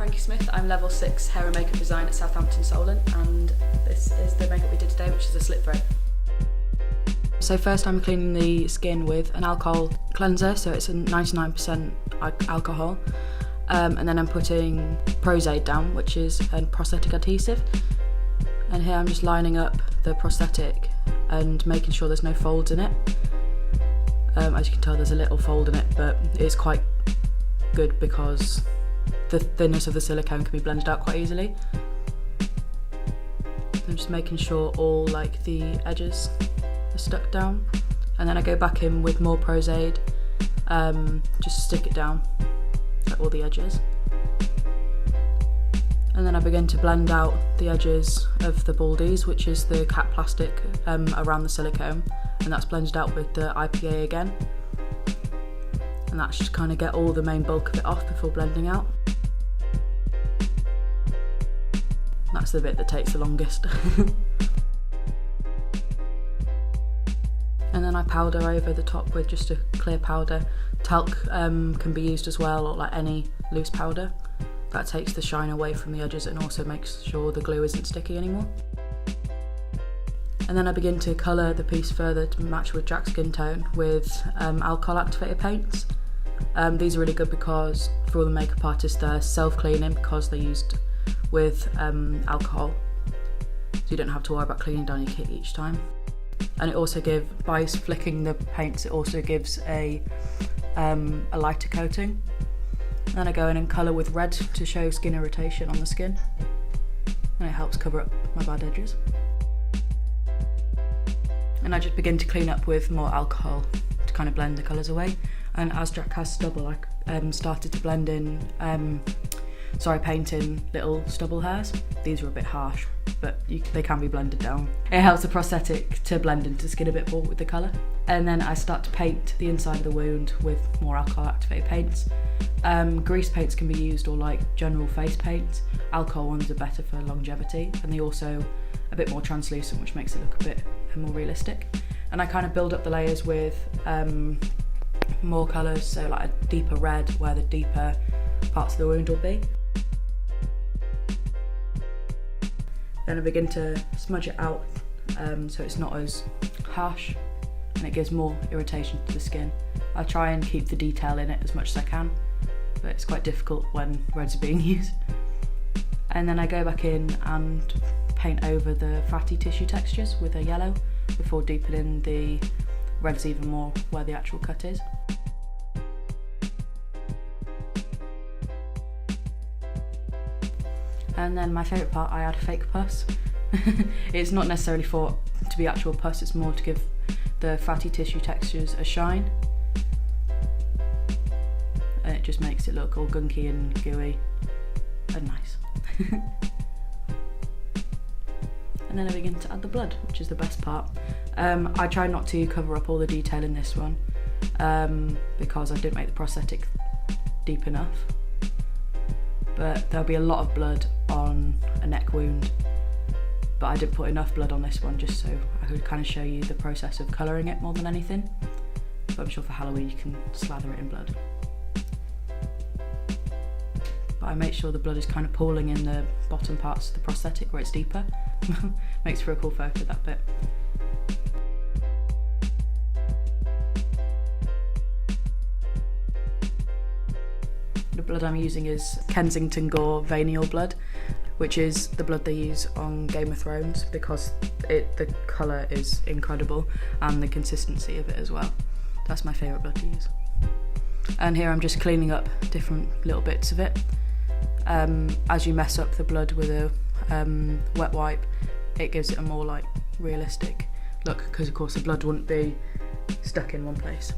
Frankie Smith. I'm level 6 hair and makeup design at Southampton Solent, and this is the makeup we did today, which is a slit throat. So first I'm cleaning the skin with an alcohol cleanser, so it's a 99% alcohol, and then I'm putting prosthetic down, which is a prosthetic adhesive, and here I'm just lining up the prosthetic and making sure there's no folds in it. As you can tell, there's a little fold in it, but it's quite good because the thinness of the silicone can be blended out quite easily. I'm just making sure all the edges are stuck down, and then I go back in with more prosthetic, just stick it down at all the edges, and then I begin to blend out the edges of the baldies, which is the cap plastic around the silicone, and that's blended out with the IPA again, and that's just kind of get all the main bulk of it off before blending out. That's the bit that takes the longest. And then I powder over the top with just a clear powder. Talc can be used as well, or any loose powder. That takes the shine away from the edges and also makes sure the glue isn't sticky anymore. And then I begin to colour the piece further to match with Jack's skin tone with alcohol activated paints. These are really good because for all the makeup artists they're self-cleaning because they're used with alcohol, so you don't have to worry about cleaning down your kit each time. And it also by flicking the paints, it also gives a lighter coating. And then I go in and colour with red to show skin irritation on the skin, and it helps cover up my bad edges. And I just begin to clean up with more alcohol to kind of blend the colours away. And as Jack has stubble, I started to blend in, paint in little stubble hairs. These are a bit harsh, but they can be blended down. It helps the prosthetic to blend into the skin a bit more with the colour. And then I start to paint the inside of the wound with more alcohol activated paints. Grease paints can be used, or general face paints. Alcohol ones are better for longevity, and they're also a bit more translucent, which makes it look a bit more realistic. And I kind of build up the layers with more colours, so a deeper red where the deeper parts of the wound will be. Then I begin to smudge it out so it's not as harsh and it gives more irritation to the skin. I try and keep the detail in it as much as I can, but it's quite difficult when reds are being used. And then I go back in and paint over the fatty tissue textures with a yellow before deepening the reds even more where the actual cut is. And then my favourite part, I add fake pus. It's not necessarily to be actual pus, it's more to give the fatty tissue textures a shine. And it just makes it look all gunky and gooey and nice. And then I begin to add the blood, which is the best part. I try not to cover up all the detail in this one because I didn't make the prosthetic deep enough. But there'll be a lot of blood on a neck wound, but I didn't put enough blood on this one just so I could kind of show you the process of colouring it more than anything. But I'm sure for Halloween you can slather it in blood. But I make sure the blood is kind of pooling in the bottom parts of the prosthetic where it's deeper. Makes for a cool photo, that bit. The blood I'm using is Kensington Gore Venial blood, which is the blood they use on Game of Thrones because the colour is incredible and the consistency of it as well. That's my favourite blood to use. And here I'm just cleaning up different little bits of it. As you mess up the blood with a wet wipe, it gives it a more realistic look because of course the blood wouldn't be stuck in one place.